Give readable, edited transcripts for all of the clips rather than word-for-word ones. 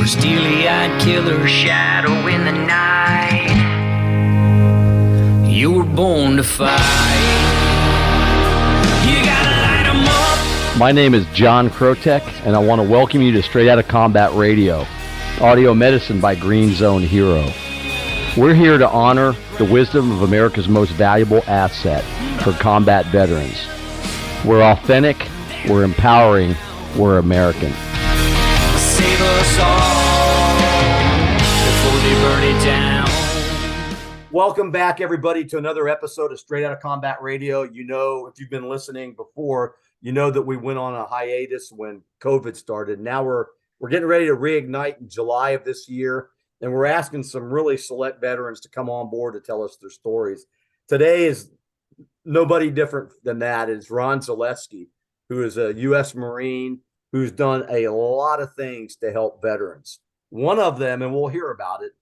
steely-eyed killer shadow in the night. You were born to fight. You gotta light 'em up. My name is John Krotec, and I want to welcome you to Straight Outta Combat Radio, audio medicine by Green Zone Hero. We're here to honor the wisdom of America's most valuable asset for combat veterans. We're authentic, we're empowering, we're American. Save us all before they burn it down. Welcome back, everybody, to another episode of Straight Outta Combat Radio. You know, if you've been listening before, you know that we went on a hiatus when COVID started. Now we're getting ready to reignite in July of this year, and we're asking some really select veterans to come on board to tell us their stories. Today is nobody different than that. It's Ron Zaleski, who is a U.S. Marine who's done a lot of things to help veterans. One of them, and we'll hear about it,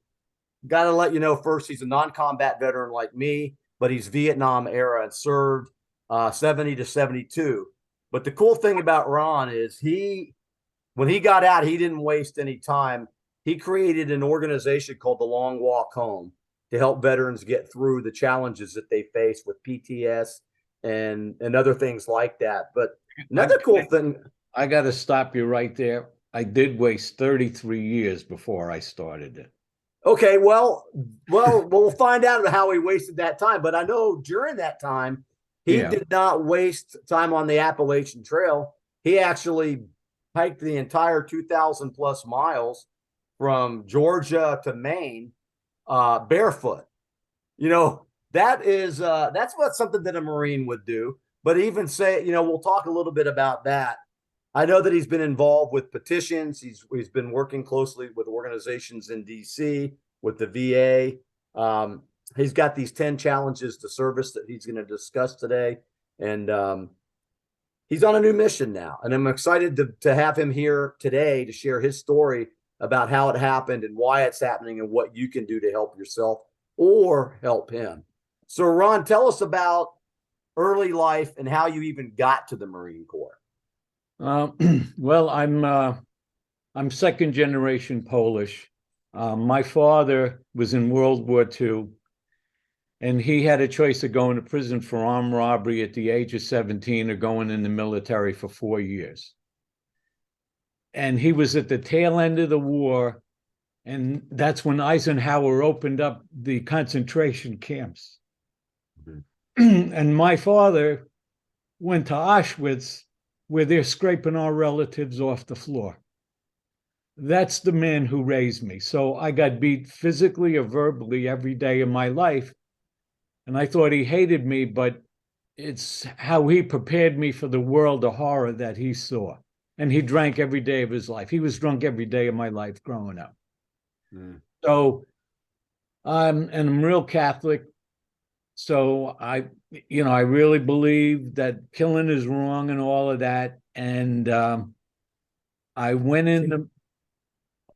got to let you know first, he's a non-combat veteran like me, but he's Vietnam era and served 70 to 72. But the cool thing about Ron is when he got out, he didn't waste any time. He created an organization called The Long Walk Home to help veterans get through the challenges that they face with PTS and other things like that. But another cool thing. I got to stop you right there. I did waste 33 years before I started it. Okay, well, we'll find out how he wasted that time. But I know during that time, he did not waste time on the Appalachian Trail. He actually hiked the entire 2,000 plus miles from Georgia to Maine barefoot. You know, that's something that a Marine would do. But even say, you know, we'll talk a little bit about that. I know that he's been involved with petitions. He's been working closely with organizations in D.C., with the VA. He's got these 10 challenges to service that he's going to discuss today. And he's on a new mission now. And I'm excited to have him here today to share his story about how it happened and why it's happening and what you can do to help yourself or help him. So, Ron, tell us about early life and how you even got to the Marine Corps. Well, I'm second generation Polish. My father was in World War II, and he had a choice of going to prison for armed robbery at the age of 17 or going in the military for 4 years. And he was at the tail end of the war, and that's when Eisenhower opened up the concentration camps. Mm-hmm. And my father went to Auschwitz, where they're scraping our relatives off the floor. That's the man who raised me. So I got beat physically or verbally every day of my life. And I thought he hated me, but it's how he prepared me for the world of horror that he saw. And he drank every day of his life. He was drunk every day of my life growing up. Mm. So I'm real Catholic. So I really believe that killing is wrong and all of that. And I went in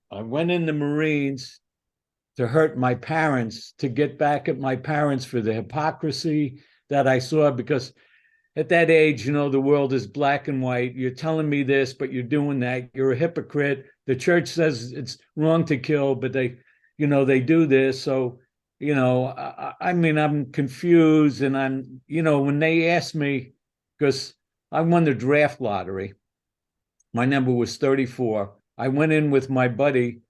the Marines to hurt my parents, to get back at my parents for the hypocrisy that I saw, because at that age, you know, the world is black and white. You're telling me this, but you're doing that. You're a hypocrite. The church says it's wrong to kill, but they do this. So, you know, I mean, I'm confused, and I'm, you know, when they asked me, because I won the draft lottery, my number was 34. I went in with my buddy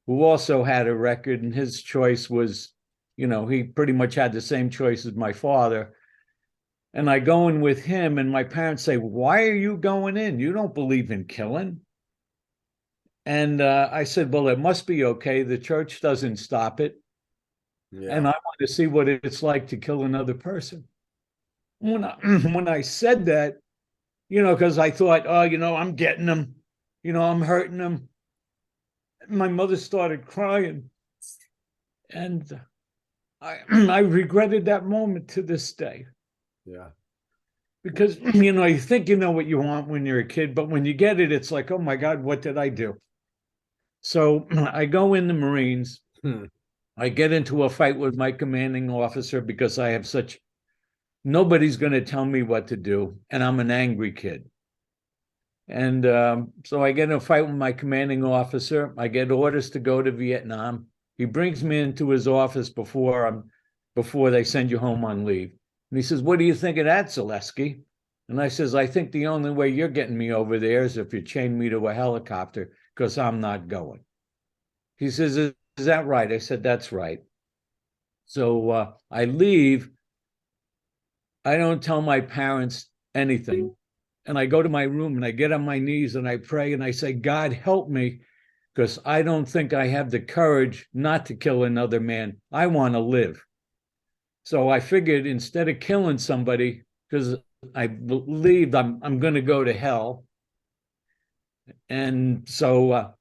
who also had a record, and his choice was, you know, he pretty much had the same choice as my father. And I go in with him, and my parents say, "Why are you going in? You don't believe in killing." And I said, "Well, it must be okay. The church doesn't stop it. Yeah. And I want to see what it's like to kill another person." When I said that, you know, because I thought, oh, you know, I'm getting them, you know, I'm hurting them. My mother started crying, and I regretted that moment to this day. Yeah. Because, you know, you think you know what you want when you're a kid, but when you get it, it's like, oh my God, what did I do? So I go in the Marines. I get into a fight with my commanding officer because I have nobody's going to tell me what to do. And I'm an angry kid. And so I get in a fight with my commanding officer. I get orders to go to Vietnam. He brings me into his office before they send you home on leave. And he says, "What do you think of that, Zaleski?" And I says, "I think the only way you're getting me over there is if you chain me to a helicopter, because I'm not going." He says, "Is that right?" I said, "That's right." So I leave. I don't tell my parents anything. And I go to my room and I get on my knees and I pray and I say, "God, help me, because I don't think I have the courage not to kill another man. I want to live." So I figured, instead of killing somebody, because I believed I'm going to go to hell. And so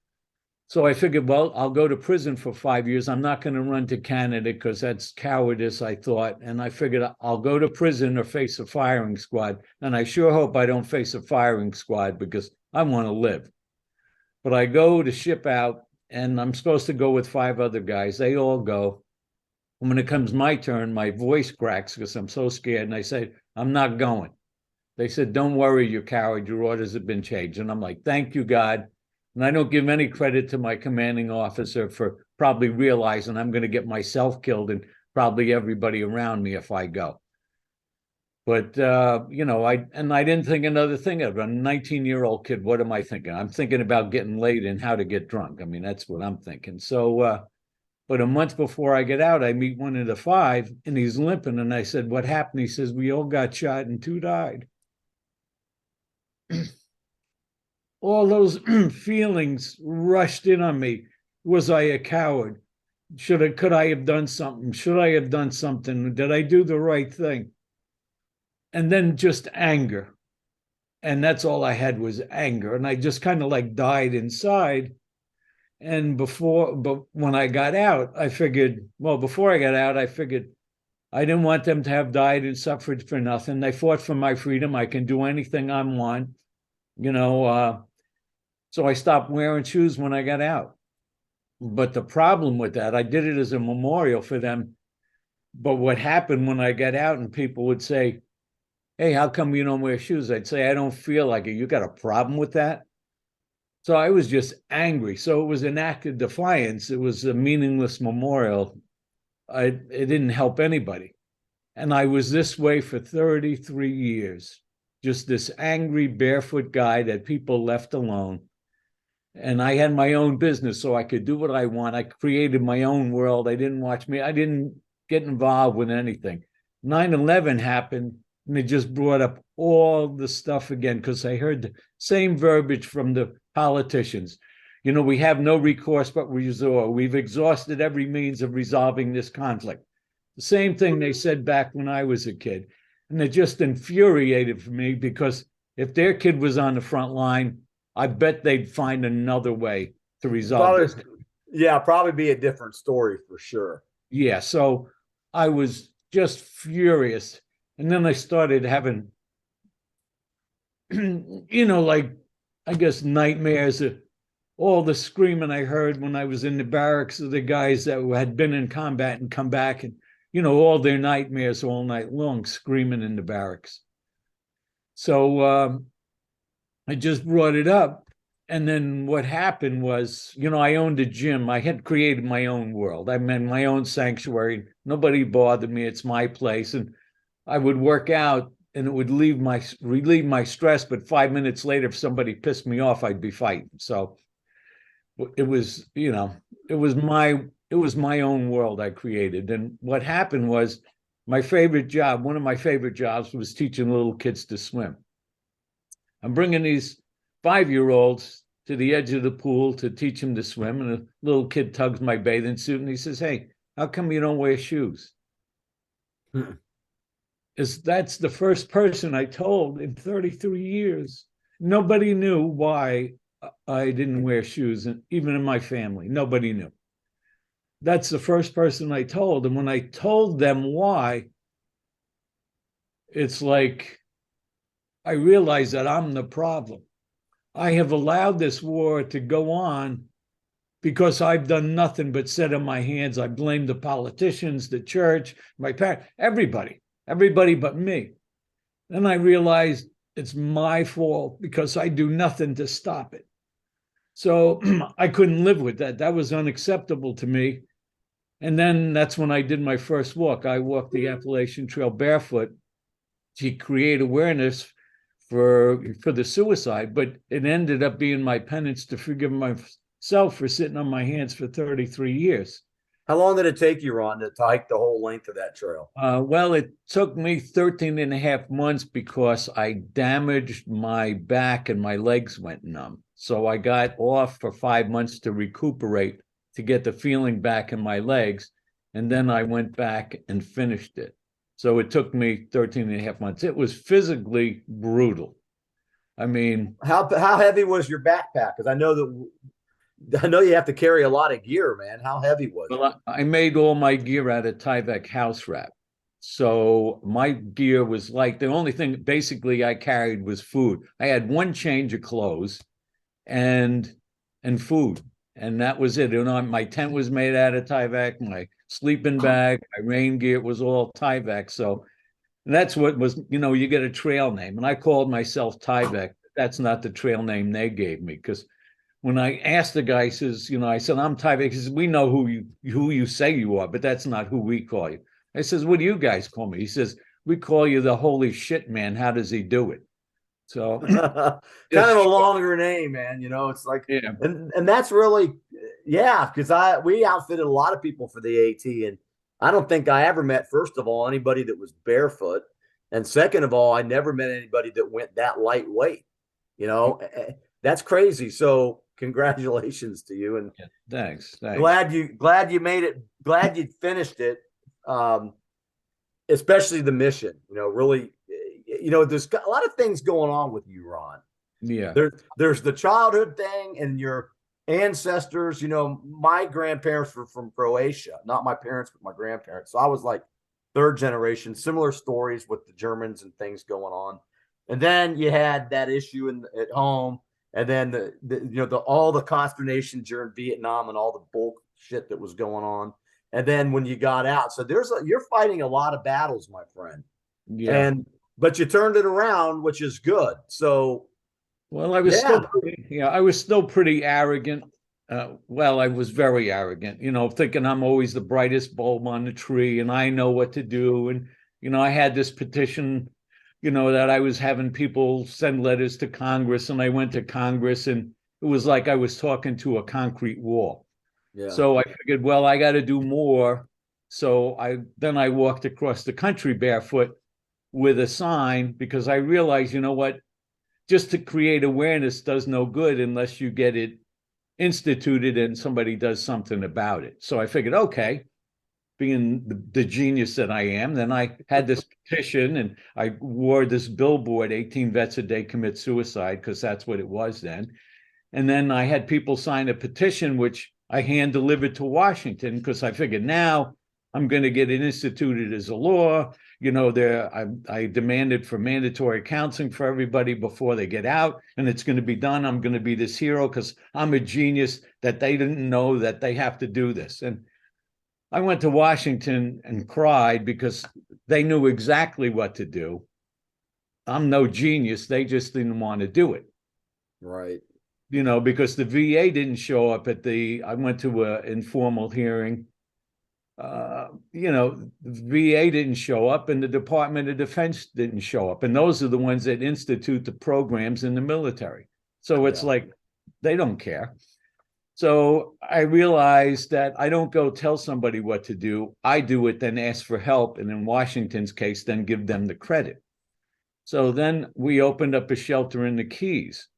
I figured, well, I'll go to prison for 5 years. I'm not going to run to Canada because that's cowardice, I thought. And I figured I'll go to prison or face a firing squad. And I sure hope I don't face a firing squad, because I want to live. But I go to ship out, and I'm supposed to go with 5 other guys. They all go. And when it comes my turn, my voice cracks because I'm so scared. And I say, "I'm not going." They said, "Don't worry, you coward. Your orders have been changed." And I'm like, "Thank you, God." And I don't give any credit to my commanding officer for probably realizing I'm going to get myself killed and probably everybody around me if I go. But, I didn't think another thing of it. I'm a 19-year-old kid. What am I thinking? I'm thinking about getting laid and how to get drunk. I mean, that's what I'm thinking. So, but a month before I get out, I meet one of the 5 and he's limping. And I said, "What happened?" He says, "We all got shot and 2 died." All those feelings rushed in on me. Was I a coward? Could I have done something? Should I have done something? Did I do the right thing? And then just anger. And that's all I had was anger. And I just kind of like died inside. And but when I got out, I figured, before I got out, I figured I didn't want them to have died and suffered for nothing. They fought for my freedom. I can do anything I want, So I stopped wearing shoes when I got out. But the problem with that, I did it as a memorial for them. But what happened when I got out and people would say, "Hey, how come you don't wear shoes?" I'd say, "I don't feel like it." "You got a problem with that?" So I was just angry. So it was an act of defiance. It was a meaningless memorial. It didn't help anybody. And I was this way for 33 years. Just this angry, barefoot guy that people left alone. And I had my own business, so I could do what I want. I created my own world. I didn't get involved with anything. 9/11 happened, and it just brought up all the stuff again, because I heard the same verbiage from the politicians. We have no recourse but resort. We've exhausted every means of resolving this conflict. The same thing they said back when I was a kid. And it just infuriated me, because if their kid was on the front line, I bet they'd find another way to resolve this. Probably be a different story for sure. Yeah, so I was just furious. And then I started having, like, I guess, nightmares of all the screaming I heard when I was in the barracks of the guys that had been in combat and come back, and, all their nightmares all night long, screaming in the barracks. So I just brought it up. And then what happened was, I owned a gym. I had created my own world. I'm in my own sanctuary. Nobody bothered me. It's my place. And I would work out and it would relieve my stress. But 5 minutes later, if somebody pissed me off, I'd be fighting. So it was, it was my own world I created. And what happened was, one of my favorite jobs was teaching little kids to swim. I'm bringing these 5-year-olds to the edge of the pool to teach them to swim. And a little kid tugs my bathing suit and he says, "Hey, how come you don't wear shoes?" That's the first person I told in 33 years. Nobody knew why I didn't wear shoes, and even in my family, nobody knew. That's the first person I told. And when I told them why, it's like I realized that I'm the problem. I have allowed this war to go on because I've done nothing but sit on my hands. I blame the politicians, the church, my parents, everybody but me. Then I realized it's my fault because I do nothing to stop it. So I couldn't live with that. That was unacceptable to me. And then that's when I did my first walk. I walked the Appalachian Trail barefoot to create awareness for the suicide, but it ended up being my penance to forgive myself for sitting on my hands for 33 years. How long did it take you, Ron, to hike the whole length of that trail? Well, it took me 13 and a half months because I damaged my back and my legs went numb. So I got off for 5 months to recuperate, to get the feeling back in my legs. And then I went back and finished it. So it took me 13 and a half months. It was physically brutal. I mean, how heavy was your backpack? Because I know you have to carry a lot of gear, man. How heavy was it? Well, I made all my gear out of Tyvek house wrap. So my gear was like, the only thing basically I carried was food. I had one change of clothes and food, and that was it. And my tent was made out of Tyvek, my sleeping bag, my rain gear was all Tyvek. So that's what was, you get a trail name. And I called myself Tyvek. That's not the trail name they gave me, because when I asked the guy, he says, I said, I'm Tyvek. He says, we know who you say you are, but that's not who we call you. I says, what do you guys call me? He says, we call you the holy shit man. How does he do it? So kind of a longer name, man. It's like, yeah. And that's really, yeah, because we outfitted a lot of people for the AT, and I don't think I ever met, first of all, anybody that was barefoot, and second of all, I never met anybody that went that lightweight. That's crazy. So congratulations to you, and yeah, thanks. Glad you made it. Glad you finished it. Especially the mission. Really. There's a lot of things going on with you, Ron. Yeah. There's the childhood thing and your ancestors. My grandparents were from Croatia, not my parents, but my grandparents. So I was like third generation, similar stories with the Germans and things going on. And then you had that issue at home. And then all the consternation during Vietnam and all the bullshit that was going on. And then when you got out, so you're fighting a lot of battles, my friend. Yeah. But you turned it around, which is good. So, well, I was still pretty arrogant. I was very arrogant, thinking I'm always the brightest bulb on the tree and I know what to do. And, I had this petition, that I was having people send letters to Congress, and I went to Congress, and it was like I was talking to a concrete wall. Yeah. So I figured, well, I got to do more. So I walked across the country barefoot with a sign, because I realized, what, just to create awareness does no good unless you get it instituted and somebody does something about it. So I figured, okay, being the genius that I am, then I had this petition, and I wore this billboard, 18 vets a day commit suicide, because that's what it was then. And then I had people sign a petition, which I hand delivered to Washington, because I figured now I'm going to get it instituted as a law. I demanded for mandatory counseling for everybody before they get out, and it's going to be done. I'm going to be this hero because I'm a genius that they didn't know that they have to do this. And I went to Washington and cried because they knew exactly what to do. I'm no genius. They just didn't want to do it. Right. Because the VA didn't show up I went to an informal hearing. The VA didn't show up, and the Department of Defense didn't show up. And those are the ones that institute the programs in the military. So it's like, they don't care. So I realized that I don't go tell somebody what to do. I do it, then ask for help. And in Washington's case, then give them the credit. So then we opened up a shelter in the Keys.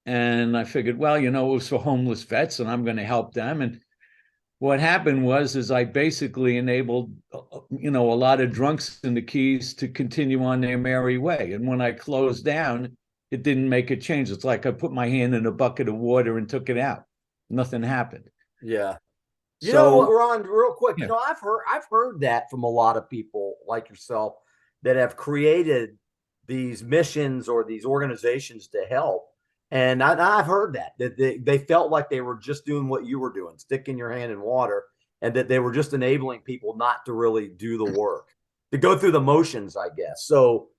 And I figured, well, it was for homeless vets, and I'm going to help them. And what happened was I basically enabled, a lot of drunks in the Keys to continue on their merry way. And when I closed down, it didn't make a change. It's like I put my hand in a bucket of water and took it out. Nothing happened. Yeah. You know what, Ron, real quick, yeah. I've heard that from a lot of people like yourself that have created these missions or these organizations to help. And I've heard that they felt like they were just doing what you were doing, sticking your hand in water, and that they were just enabling people not to really do the work, to go through the motions, I guess. So,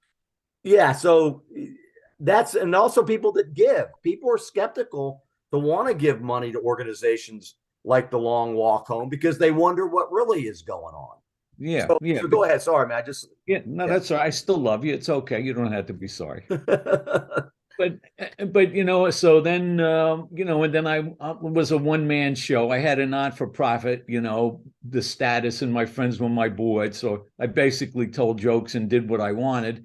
Yeah, so and also people that give. People are skeptical to want to give money to organizations like the Long Walk Home because they wonder what really is going on. Yeah, So, yeah. so go ahead. Sorry, man. Yeah, no, that's all right. I still love you. It's okay. You don't have to be sorry. Yeah. But so then and then I was a one-man show. I had a not-for-profit, the status, and my friends were my board, so I basically told jokes and did what I wanted.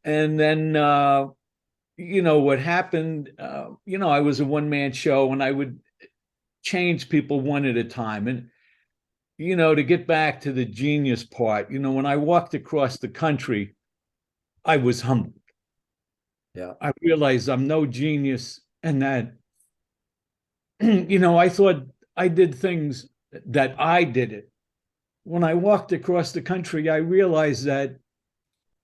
And then what happened, I was a one-man show, and I would change people one at a time. And to get back to the genius part, when I walked across the country, I was humbled. Yeah. I realized I'm no genius, and that, I thought I did things that I did it. When I walked across the country, I realized that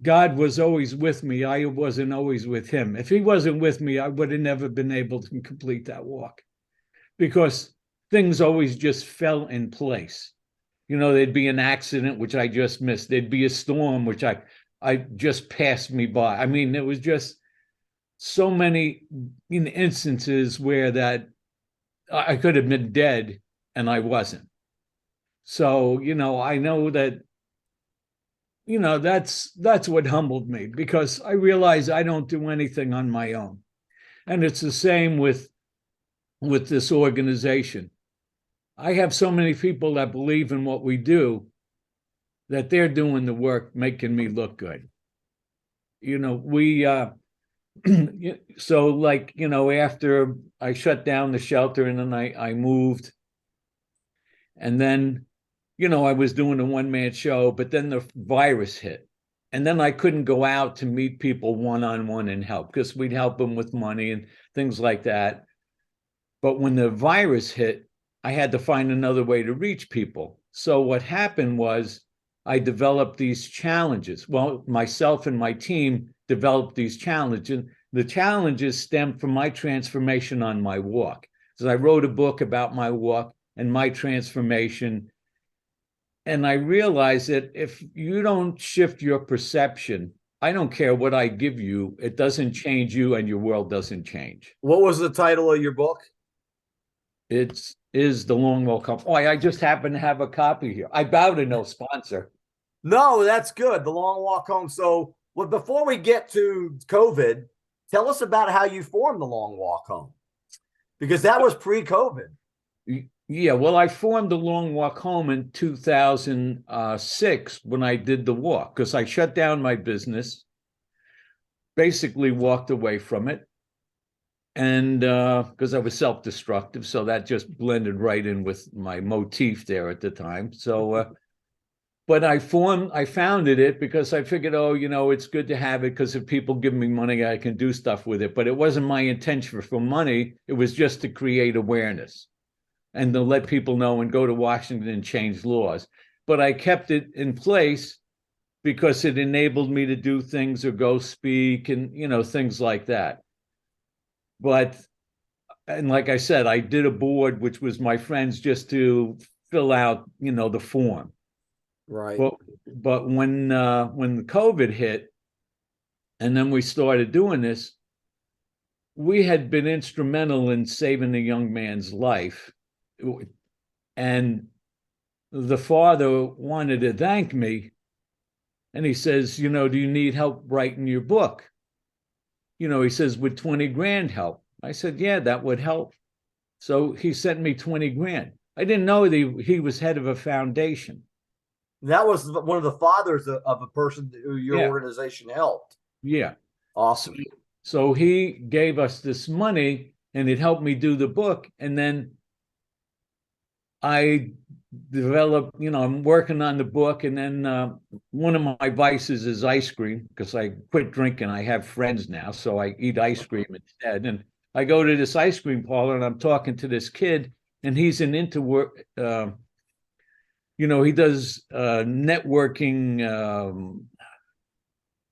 God was always with me. I wasn't always with him. If he wasn't with me, I would have never been able to complete that walk, because things always just fell in place. There'd be an accident, which I just missed. There'd be a storm, which I just passed me by. I mean, it was just so many instances where that I could have been dead and I wasn't. So, I know that, that's what humbled me, because I realize I don't do anything on my own. And it's the same with this organization. I have so many people that believe in what we do that they're doing the work, making me look good. We so after I shut down the shelter, and then I moved, and then I was doing a one-man show, but then the virus hit, and then I couldn't go out to meet people one-on-one and help, because we'd help them with money and things like that. But when the virus hit, I had to find another way to reach people. So what happened was I developed these challenges. Well, myself and my team developed these challenges. And the challenges stemmed from my transformation on my walk. So I wrote a book about my walk and my transformation. And I realized that if you don't shift your perception, I don't care what I give you, it doesn't change you, and your world doesn't change. What was the title of your book? It is The Long Walk Home. Oh, I just happen to have a copy here. I bow to no sponsor. No, that's good. The Long Walk Home. So, well, before we get to COVID, tell us about how you formed the Long Walk Home, because that was pre-COVID. Yeah, well, I formed the Long Walk Home in 2006 when I did the walk, because I shut down my business, basically walked away from it. And because I was self-destructive, so that just blended right in with my motif there at the time. So, but I founded it because I figured, it's good to have it, because if people give me money, I can do stuff with it. But it wasn't my intention for money. It was just to create awareness and to let people know and go to Washington and change laws. But I kept it in place because it enabled me to do things or go speak and, things like that. And like I said, I did a board, which was my friends, just to fill out, the form. Right. But when the COVID hit, and then we started doing this, we had been instrumental in saving a young man's life. And the father wanted to thank me. And he says, do you need help writing your book? He says, would 20 grand help? I said, yeah, that would help. So he sent me 20 grand. I didn't know that he was head of a foundation. That was one of the fathers of a person who your organization helped. Yeah. Awesome. So he gave us this money, and it helped me do the book. And then I developed, I'm working on the book, and then one of my vices is ice cream, because I quit drinking. I have friends now, so I eat ice cream instead. And I go to this ice cream parlor, and I'm talking to this kid, and he's an work. He does networking.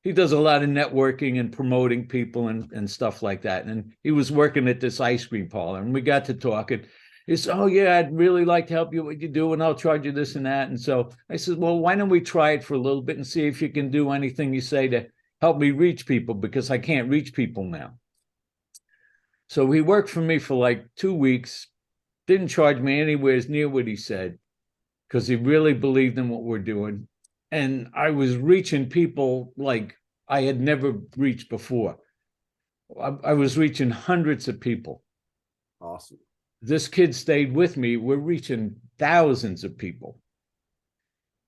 He does a lot of networking and promoting people and stuff like that. And he was working at this ice cream parlor, and we got to talking. He said, oh, yeah, I'd really like to help you what you do, and I'll charge you this and that. And so I said, well, why don't we try it for a little bit and see if you can do anything you say to help me reach people because I can't reach people now. So he worked for me for like 2 weeks, didn't charge me anywhere near what he said because he really believed in what we're doing. And I was reaching people like I had never reached before. I was reaching hundreds of people. Awesome. This kid stayed with me. We're reaching thousands of people.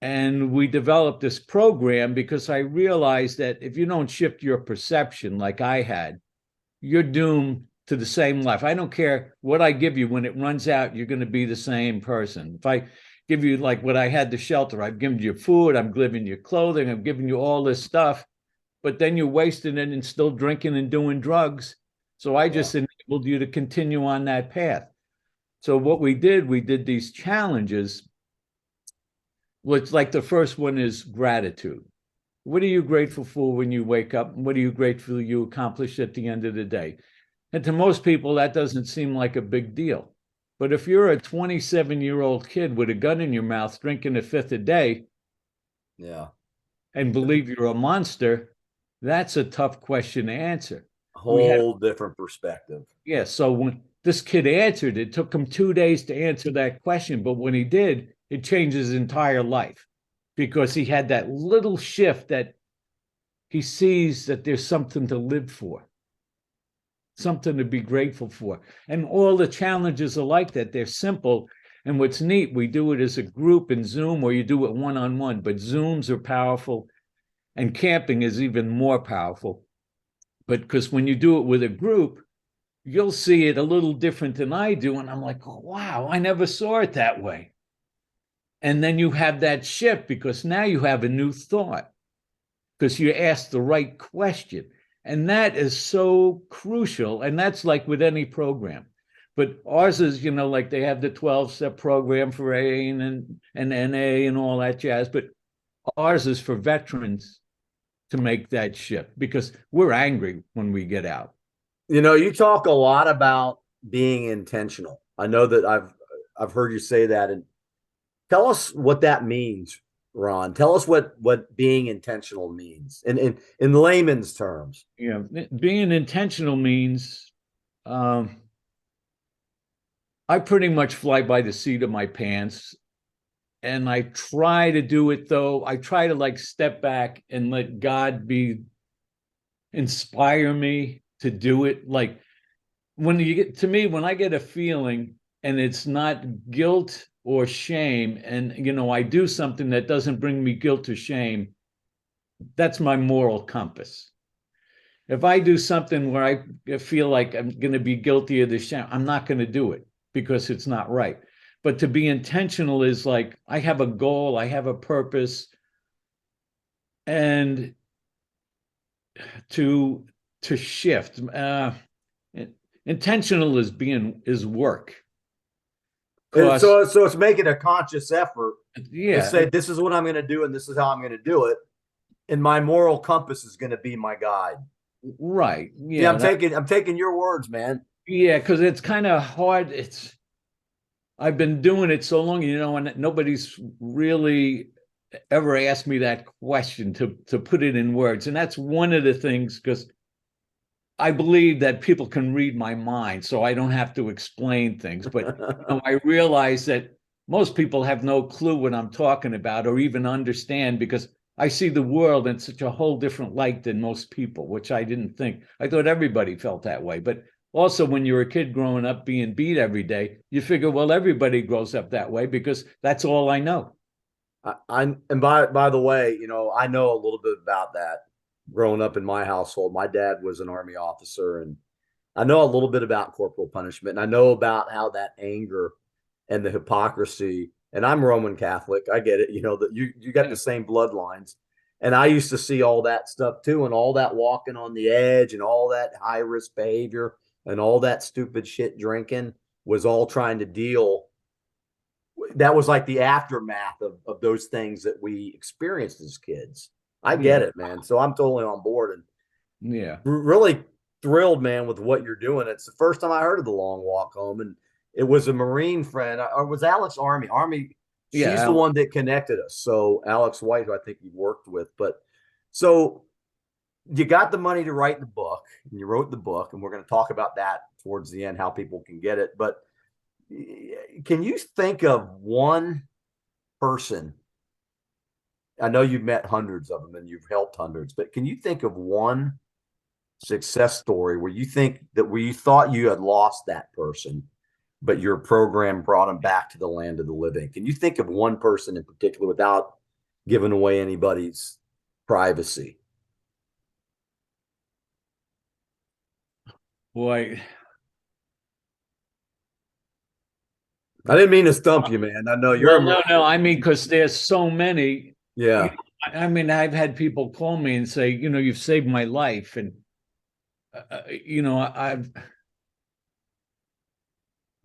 And we developed this program because I realized that if you don't shift your perception like I had, you're doomed to the same life. I don't care what I give you. When it runs out, you're going to be the same person. If I give you like what I had, the shelter, I've given you food, I'm giving you clothing, I'm giving you all this stuff, but then you're wasting it and still drinking and doing drugs. So I just enabled you to continue on that path. So what we did these challenges, which like the first one is gratitude. What are you grateful for when you wake up? What are you grateful you accomplished at the end of the day? And to most people, that doesn't seem like a big deal. But if you're a 27-year-old kid with a gun in your mouth, drinking a fifth a day, and believe you're a monster, that's a tough question to answer. Whole different perspective. Yeah. So when this kid answered, it took him 2 days to answer that question. But when he did, it changed his entire life because he had that little shift that he sees that there's something to live for, something to be grateful for. And all the challenges are like that. They're simple. And what's neat, we do it as a group in Zoom, or you do it one-on-one, but Zooms are powerful and camping is even more powerful. But because when you do it with a group, you'll see it a little different than I do. And I'm like, oh, wow, I never saw it that way. And then you have that shift because now you have a new thought because you asked the right question. And that is so crucial. And that's like with any program. But ours is, like they have the 12-step program for AA and NA and all that jazz. But ours is for veterans to make that shift because we're angry when we get out. You talk a lot about being intentional. I know that I've heard you say that. And tell us what that means, Ron. Tell us what being intentional means in layman's terms. Yeah, being intentional means I pretty much fly by the seat of my pants. And I try to do it, though. I try to like step back and let God inspire me to do it. Like when I get a feeling and it's not guilt or shame, and I do something that doesn't bring me guilt or shame, that's my moral compass. If I do something where I feel like I'm going to be guilty of the shame, I'm not going to do it because it's not right. But to be intentional is like, I have a goal, I have a purpose, and to shift. Intentional is work. And so it's making a conscious effort to say, this is what I'm going to do, and this is how I'm going to do it. And my moral compass is going to be my guide. Right. Yeah, I'm taking your words, man. Yeah, because it's kind of hard. I've been doing it so long, and nobody's really ever asked me that question to put it in words. And that's one of the things, because I believe that people can read my mind, so I don't have to explain things. But I realize that most people have no clue what I'm talking about or even understand, because I see the world in such a whole different light than most people, which I didn't think. I thought everybody felt that way. But also, when you're a kid growing up being beat every day, you figure, well, everybody grows up that way because that's all I know. And by the way, I know a little bit about that growing up in my household. My dad was an Army officer, and I know a little bit about corporal punishment, and I know about how that anger and the hypocrisy, and I'm Roman Catholic. I get it. That you got the same bloodlines. And I used to see all that stuff too, and all that walking on the edge and all that high risk behavior and all that stupid shit drinking was all trying to deal. That was like the aftermath of those things that we experienced as kids. I get it, man. So I'm totally on board, and really thrilled, man, with what you're doing. It's the first time I heard of the long walk home, and it was a Marine friend, or was Alex Army. She's the one that connected us. So Alex White, who I think you worked with, but so you got the money to write the book, and you wrote the book, and we're going to talk about that towards the end, how people can get it. But can you think of one person? I know you've met hundreds of them and you've helped hundreds, but can you think of one success story where you thought you had lost that person, but your program brought them back to the land of the living? Can you think of one person in particular without giving away anybody's privacy? Boy, I didn't mean to stump you, man. I know you're no. I mean, because there's so many. Yeah. I mean, I've had people call me and say, you've saved my life, and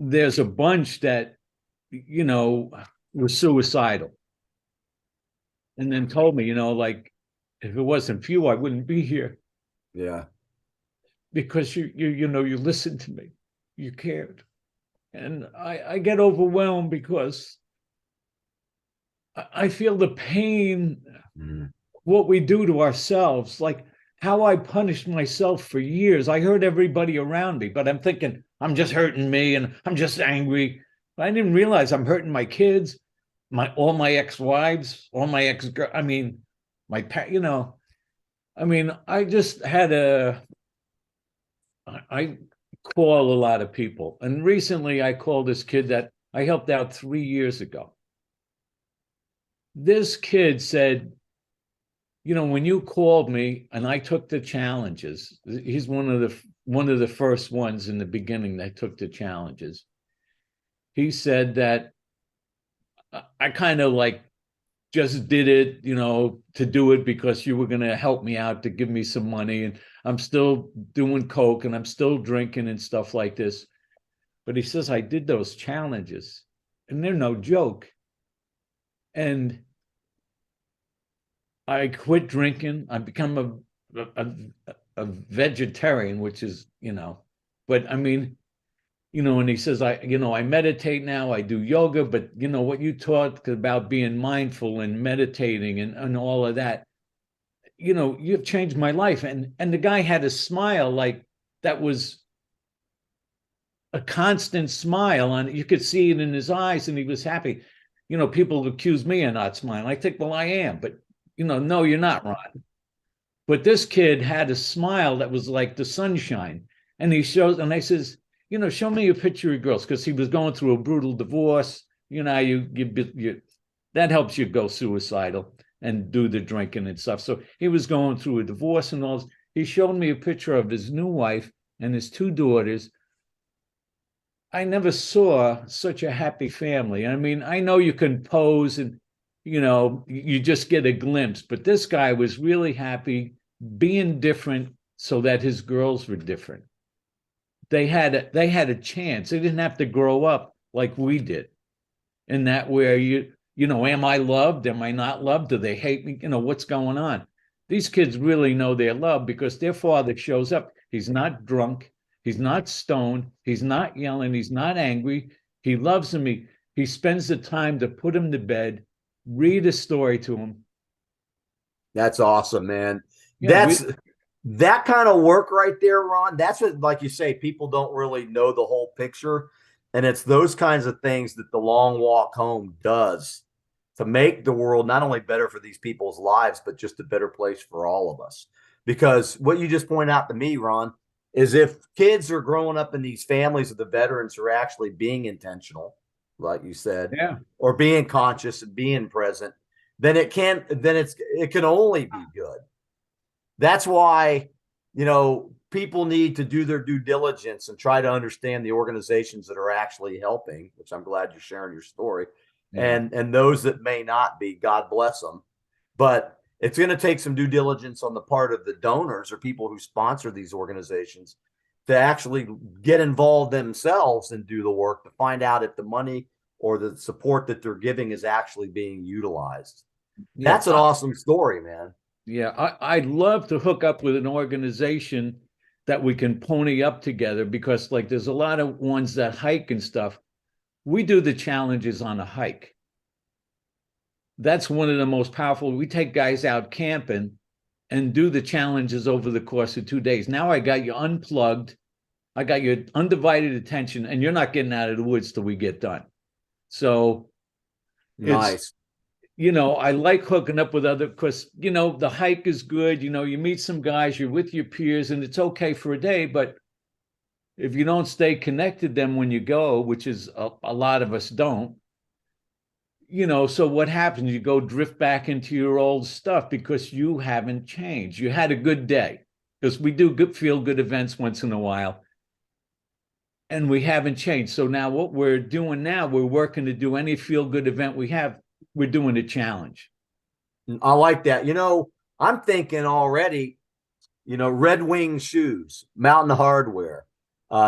there's a bunch that were suicidal, and then told me, like, if it wasn't for you, I wouldn't be here. Yeah. Because you listened to me, you cared. And I get overwhelmed because I feel the pain, what we do to ourselves, like how I punished myself for years. I hurt everybody around me, but I'm thinking I'm just hurting me and I'm just angry. I didn't realize I'm hurting my kids, all my ex-wives, all my ex-girls. I mean, I just had I call a lot of people. And recently I called this kid that I helped out 3 years ago. This kid said, when you called me and I took the challenges, he's one of the first ones in the beginning that took the challenges. He said that I kind of like just did it, to do it because you were going to help me out, to give me some money. And I'm still doing coke and I'm still drinking and stuff like this. But he says, I did those challenges and they're no joke. And I quit drinking. I become a vegetarian, which is, but I mean, and he says, I meditate now, I do yoga, but what you taught about being mindful and meditating and all of that, you've changed my life. And the guy had a smile like that was a constant smile on it. You could see it in his eyes and he was happy. People accuse me of not smiling. I think, well, I am, but no, you're not, Ron. But this kid had a smile that was like the sunshine. And he shows, and I says, show me a picture of girls, because he was going through a brutal divorce. That helps you go suicidal and do the drinking and stuff. So he was going through a divorce and all. He showed me a picture of his new wife and his 2 daughters. I never saw such a happy family. I mean, I know you can pose and, you just get a glimpse, but this guy was really happy being different so that his girls were different. They had a chance. They didn't have to grow up like we did. And that where am I loved? Am I not loved? Do they hate me? What's going on? These kids really know they're loved because their father shows up. He's not drunk. He's not stoned. He's not yelling. He's not angry. He loves them. He spends the time to put him to bed, read a story to him. That's awesome, man. That kind of work right there, Ron. That's what, like you say, people don't really know the whole picture. And it's those kinds of things that the long walk home does to make the world not only better for these people's lives, but just a better place for all of us. Because what you just pointed out to me, Ron, is if kids are growing up in these families of the veterans who are actually being intentional, like you said, or being conscious and being present, then it can only be good. That's why, people need to do their due diligence and try to understand the organizations that are actually helping, which I'm glad you're sharing your story. Yeah. And those that may not be, God bless them. But it's going to take some due diligence on the part of the donors or people who sponsor these organizations to actually get involved themselves and do the work to find out if the money or the support that they're giving is actually being utilized. Yeah, that's an awesome story, man. Yeah, I'd love to hook up with an organization that we can pony up together, because like there's a lot of ones that hike and stuff. We do the challenges on a hike. That's one of the most powerful. We take guys out camping and do the challenges over the course of 2 days. Now I got you unplugged. I got your undivided attention, and you're not getting out of the woods till we get done. So Nice. I like hooking up with other, because, the hike is good. You meet some guys, you're with your peers, and it's okay for a day. But if you don't stay connected then when you go, which is a lot of us don't, so what happens? You go drift back into your old stuff because you haven't changed. You had a good day, because we do feel good events once in a while, and we haven't changed. So now what we're doing now, we're working to do any feel good event we have. We're doing a challenge. I like that. I'm thinking already, Red Wing Shoes, Mountain Hardware,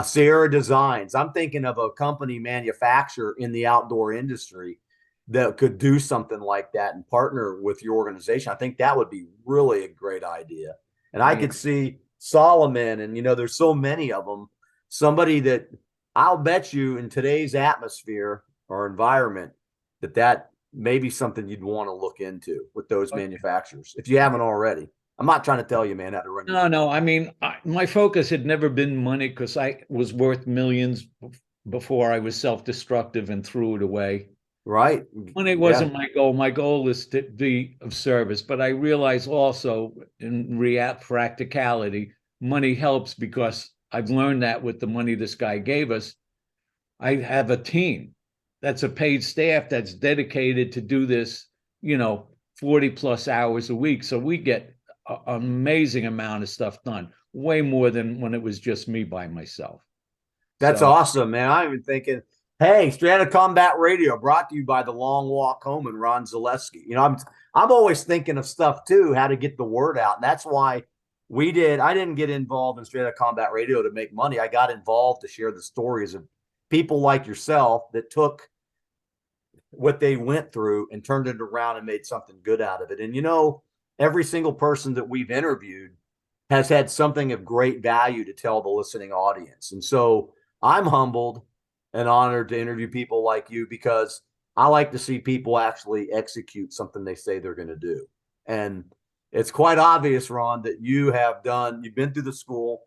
Sierra Designs. I'm thinking of a company manufacturer in the outdoor industry that could do something like that and partner with your organization. I think that would be really a great idea. And I could see Solomon, and there's so many of them. Somebody that I'll bet you in today's atmosphere or environment that may be something you'd want to look into with those manufacturers if you haven't already. I'm not trying to tell you, man, how to run. No. I mean, my focus had never been money, because I was worth millions before I was self-destructive and threw it away. Right. Money wasn't my goal. My goal is to be of service. But I realize also, in practicality, money helps, because I've learned that with the money this guy gave us. I have a team that's a paid staff that's dedicated to do this, 40 plus hours a week. So we get an amazing amount of stuff done, way more than when it was just me by myself. That's awesome, man. I'm even thinking, hey, Straight Outta Combat Radio brought to you by The Long Walk Home and Ron Zaleski. I'm always thinking of stuff too, how to get the word out. And that's why I didn't get involved in Straight Outta Combat Radio to make money. I got involved to share the stories of people like yourself that took what they went through and turned it around and made something good out of it. And every single person that we've interviewed has had something of great value to tell the listening audience. And so I'm humbled and honored to interview people like you, because I like to see people actually execute something they say they're going to do. And it's quite obvious, Ron, that you've been through the school,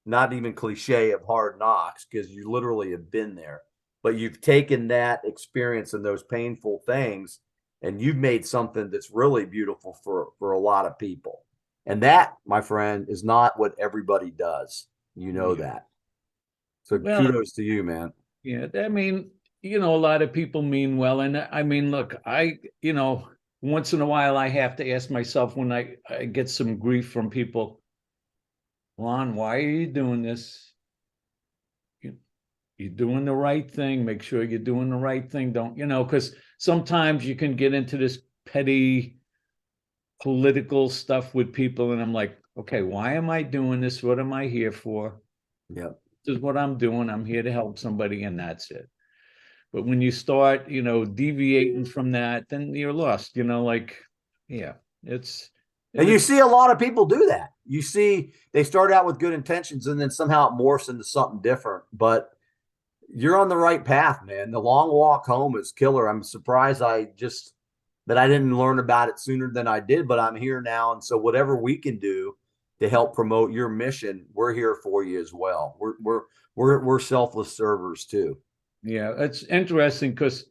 not even cliche, of hard knocks, because you literally have been there, but you've taken that experience and those painful things, and you've made something that's really beautiful for a lot of people. And that, my friend, is not what everybody does. That. So kudos to you, man. Yeah. I mean, a lot of people mean well. And I mean, look, once in a while I have to ask myself, when I get some grief from people, Lon, why are you doing this? You're doing the right thing. Make sure you're doing the right thing. Don't, because sometimes you can get into this petty political stuff with people. And I'm like, okay, why am I doing this? What am I here for? Yep. This is what I'm doing. I'm here to help somebody, and that's it. But when you start, deviating from that, then you're lost, And you see a lot of people do that. You see, they start out with good intentions and then somehow it morphs into something different. But you're on the right path, man. The Long Walk Home is killer. I'm surprised that I didn't learn about it sooner than I did, but I'm here now. And so whatever we can do to help promote your mission, we're here for you as well. We're selfless servers too. Yeah, it's interesting because,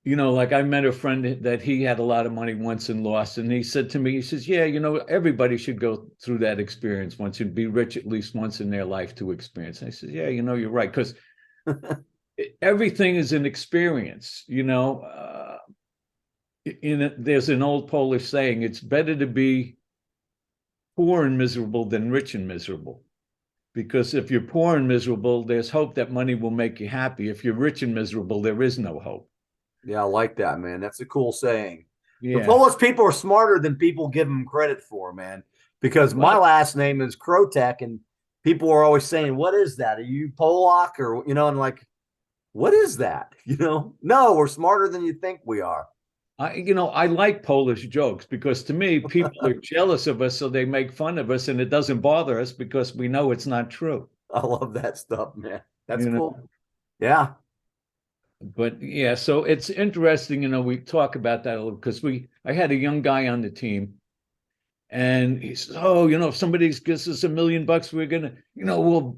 like I met a friend that he had a lot of money once and lost. And he said to me, he says, yeah, everybody should go through that experience once, and be rich at least once in their life to experience. And I said, yeah, you're right. Because everything is an experience, there's an old Polish saying, it's better to be poor and miserable than rich and miserable. Because if you're poor and miserable, there's hope that money will make you happy. If you're rich and miserable, there is no hope. Yeah, I like that, man. That's a cool saying. Yeah. The Polish people are smarter than people give them credit for, man. Because my last name is Krotec, and people are always saying, what is that? Are you Polak? Or, and like, what is that? No, we're smarter than you think we are. I like Polish jokes, because to me, people are jealous of us, so they make fun of us, and it doesn't bother us because we know it's not true. I love that stuff, man. That's cool. Yeah. But yeah, so it's interesting, we talk about that a little, because I had a young guy on the team, And he says, "Oh, if somebody gives us $1 million, we're gonna, we'll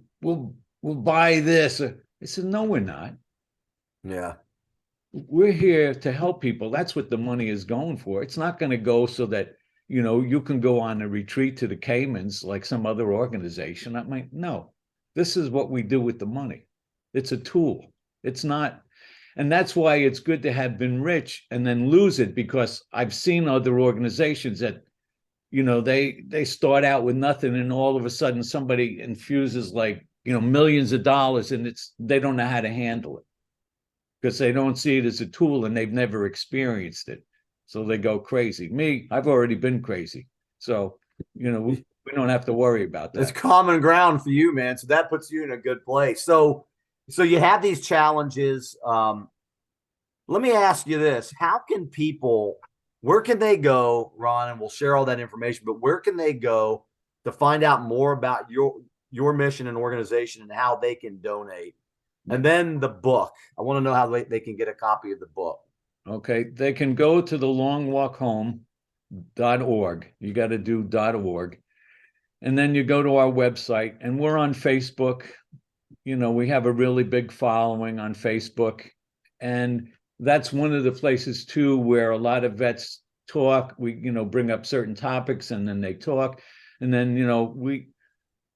buy this." I said, "No, we're not. Yeah. We're here to help people. That's what the money is going for. It's not going to go so that you can go on a retreat to the Caymans like some other organization." I'm like, no, this is what we do with the money. It's a tool. It's not. And that's why it's good to have been rich and then lose it, because I've seen other organizations that they start out with nothing, and all of a sudden somebody infuses like millions of dollars, and they don't know how to handle it because they don't see it as a tool and they've never experienced it, so they go crazy. I've already been crazy, so we don't have to worry about that. It's common ground for you, man, so that puts you in a good place. So you have these challenges. Let me ask you this: how can people, where can they go, Ron? And we'll share all that information, but where can they go to find out more about your mission and organization and how they can donate? And then the book. I want to know how they can get a copy of the book. Okay, they can go to the longwalkhome.org. You got to do .org. And then you go to our website, and we're on Facebook. We have a really big following on Facebook. And that's one of the places too where a lot of vets talk. We bring up certain topics, and then they talk, and then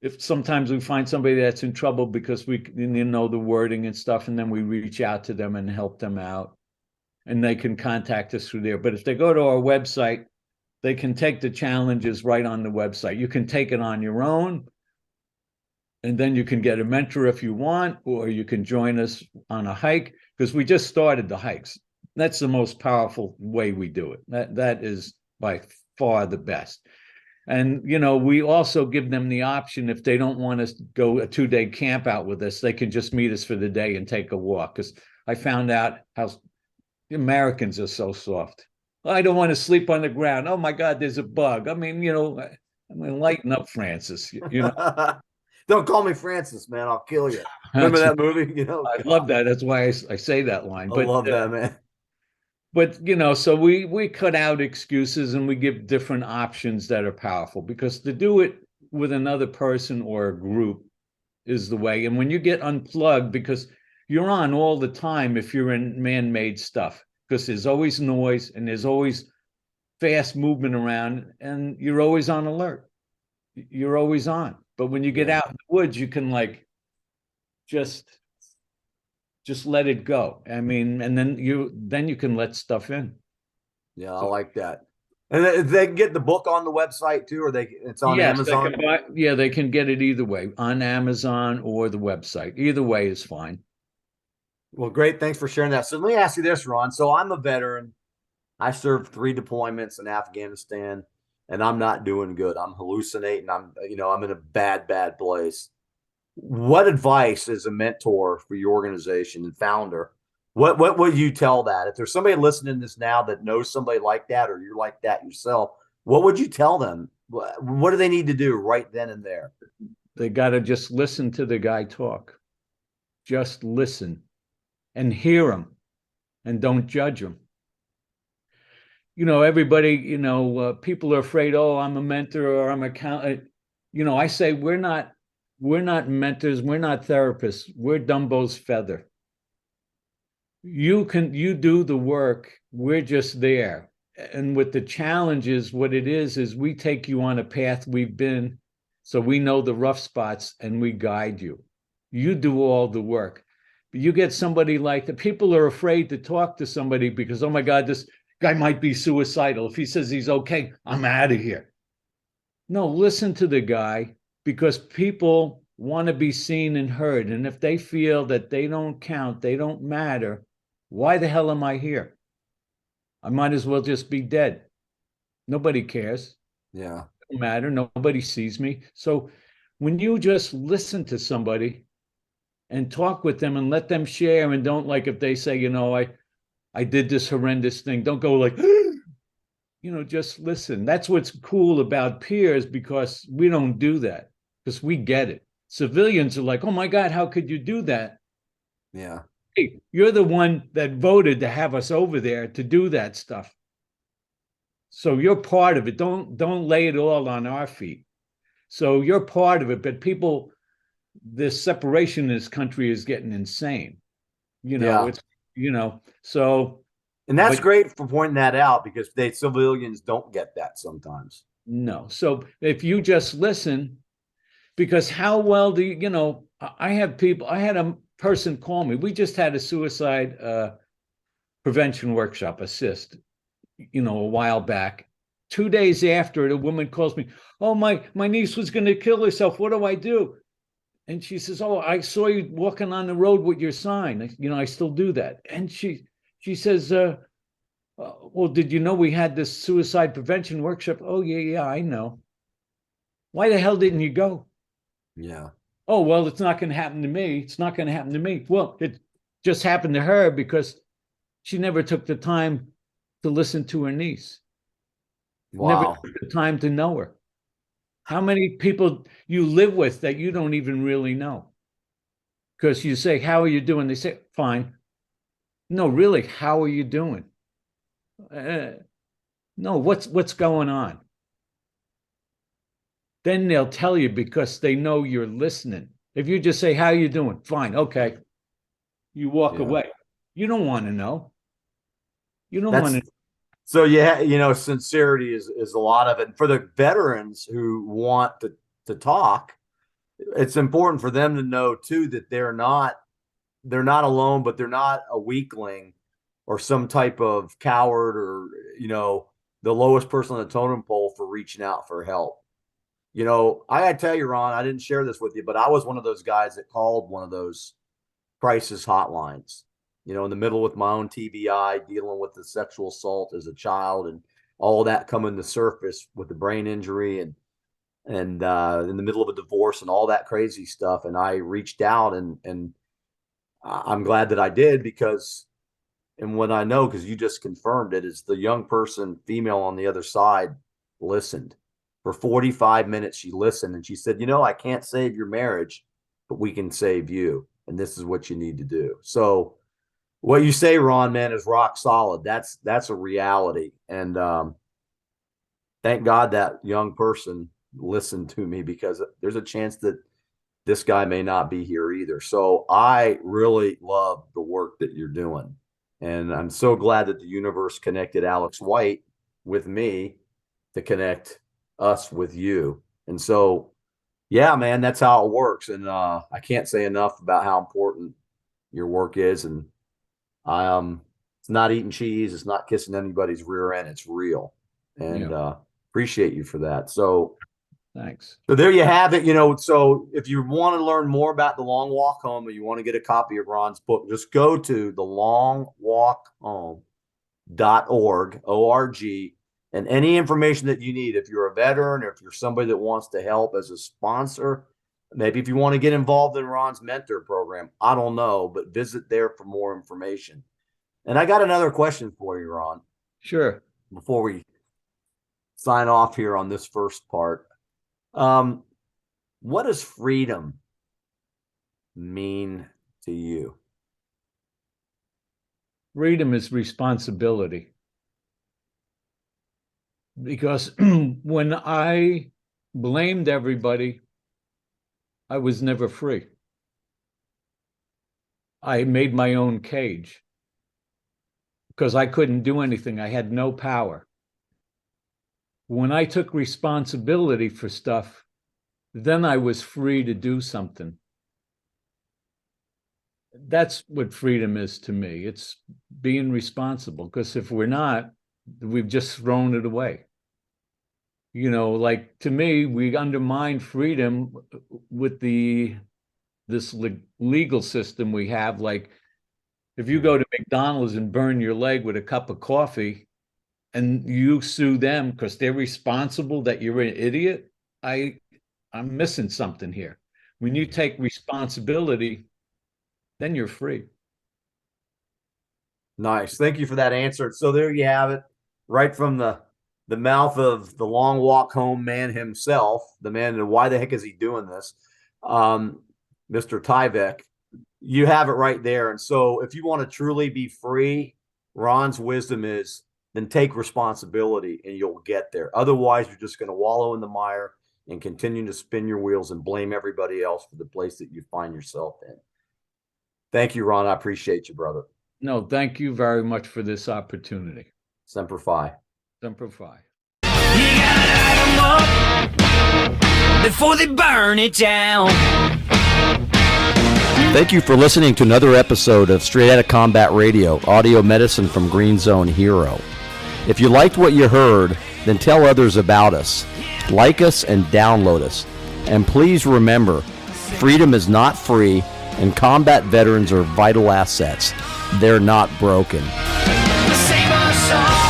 if sometimes we find somebody that's in trouble because we know the wording and stuff, and then we reach out to them and help them out, and they can contact us through there. But if they go to our website, they can take the challenges right on the website. You can take it on your own, and then you can get a mentor if you want, or you can join us on a hike, because we just started the hikes. That's the most powerful way we do it. That is by far the best. And, we also give them the option, if they don't want to go a 2-day camp out with us, they can just meet us for the day and take a walk. Because I found out how Americans are so soft. I don't want to sleep on the ground. Oh my God, there's a bug. I mean, lighten up, Francis. Don't call me Francis, man. I'll kill you. Remember that movie? I love that. That's why I say that line. I love that, man. But so we cut out excuses, and we give different options that are powerful, because to do it with another person or a group is the way. And when you get unplugged, because you're on all the time if you're in man-made stuff, because there's always noise and there's always fast movement around, and you're always on alert. You're always on. But when you get out in the woods, you can just let it go. I mean, and then you can let stuff in. Yeah, I like that. And they can get the book on the website too, or it's on Amazon. They can get it either way, on Amazon or the website. Either way is fine. Well, great. Thanks for sharing that. So let me ask you this, Ron. So I'm a veteran. I served 3 deployments in Afghanistan, and I'm not doing good. I'm hallucinating. I'm in a bad place. What advice as a mentor for your organization and founder, what would you tell that? If there's somebody listening to this now that knows somebody like that, or you're like that yourself, what would you tell them? What do they need to do right then and there? They got to just listen to the guy talk. Just listen and hear him, and don't judge him. Everybody, people are afraid, oh, I'm a mentor or I'm a accountant. I say we're not mentors, we're not therapists, we're Dumbo's feather. You do the work, we're just there. And with the challenges, what it is we take you on a path we've been, so we know the rough spots, and we guide you. You do all the work. But you get somebody like the people are afraid to talk to somebody because, oh my God, this guy might be suicidal. If he says he's okay, I'm out of here. No, listen to the guy, because people want to be seen and heard. And if they feel that they don't count, they don't matter, why the hell am I here? I might as well just be dead. Nobody cares. Yeah. It doesn't matter. Nobody sees me. So when you just listen to somebody and talk with them and let them share, and don't, like, if they say, I did this horrendous thing, don't go like, just listen. That's what's cool about peers, because we don't do that, because we get it. Civilians are like, oh my God, how could you do that? Yeah. Hey, you're the one that voted to have us over there to do that stuff. So you're part of it. Don't lay it all on our feet. So you're part of it, but people, this separation in this country is getting insane. Yeah. So. And that's But great for pointing that out because civilians don't get that sometimes. no. So if you just listen, because how well do you, I had a person call me. We just had a suicide prevention workshop, assist, a while back. 2 days after, the woman calls me, oh, my niece was going to kill herself. What do I do? And she says, oh, I saw you walking on the road with your sign. I still do that. And she says, well, did you know we had this suicide prevention workshop? Oh, yeah, I know. Why the hell didn't you go? Yeah. Oh, well, it's not going to happen to me. It's not going to happen to me. Well, it just happened to her because she never took the time to listen to her niece. Never Wow. took the time to know her. How many people you live with that you don't even really know? Because you say, how are you doing? They say, fine. No, really, how are you doing? No, what's going on? Then they'll tell you because they know you're listening. If you just say, how are you doing? Fine, okay. You walk away. You don't want to know. You don't want to. So yeah, sincerity is a lot of it. And for the veterans who want to talk, it's important for them to know too that they're not alone, but they're not a weakling or some type of coward or the lowest person on the totem pole for reaching out for help. I gotta tell you, Ron, I didn't share this with you, but I was one of those guys that called one of those crisis hotlines, in the middle with my own TBI, dealing with the sexual assault as a child and all that coming to surface with the brain injury and in the middle of a divorce and all that crazy stuff. And I reached out and I'm glad that I did because, and what I know, because you just confirmed it, is the young person, female on the other side, listened. For 45 minutes, she listened and she said, I can't save your marriage, but we can save you. And this is what you need to do. So what you say, Ron, man, is rock solid. That's a reality. And thank God that young person listened to me because there's a chance that this guy may not be here either. So I really love the work that you're doing. And I'm so glad that the universe connected Alex White with me to connect us with you. And so, yeah, man, that's how it works. And I can't say enough about how important your work is. And it's not eating cheese. It's not kissing anybody's rear end. It's real. And appreciate you for that. So thanks. So there you have it. So if you want to learn more about The Long Walk Home or you want to get a copy of Ron's book, just go to thelongwalkhome.org, O-R-G, and any information that you need. If you're a veteran or if you're somebody that wants to help as a sponsor, maybe if you want to get involved in Ron's mentor program, I don't know, but visit there for more information. And I got another question for you, Ron. Sure. Before we sign off here on this first part. What does freedom mean to you? Freedom is responsibility. Because when I blamed everybody, I was never free. I made my own cage because I couldn't do anything. I had no power. When I took responsibility for stuff, then I was free to do something. That's what freedom is to me. It's being responsible, because if we're not, we've just thrown it away. Like to me, we undermine freedom with this legal system we have. Like if you go to McDonald's and burn your leg with a cup of coffee and you sue them because they're responsible that you're an idiot, I'm missing something here. When you take responsibility, then you're free. Nice. Thank you for that answer. So there you have it, right from the mouth of the Long Walk Home man himself, the man, and why the heck is he doing this? Mr. Tyvek, you have it right there. And so if you want to truly be free, Ron's wisdom is then take responsibility and you'll get there. Otherwise, you're just going to wallow in the mire and continue to spin your wheels and blame everybody else for the place that you find yourself in. Thank you, Ron. I appreciate you, brother. No, thank you very much for this opportunity. Semper Fi. Semper Fi. You gotta light 'em up before they burn it down. Thank you for listening to another episode of Straight Outta Combat Radio, audio medicine from Green Zone Hero. If you liked what you heard, then tell others about us. Like us and download us. And please remember, freedom is not free, and combat veterans are vital assets. They're not broken. Sing our song.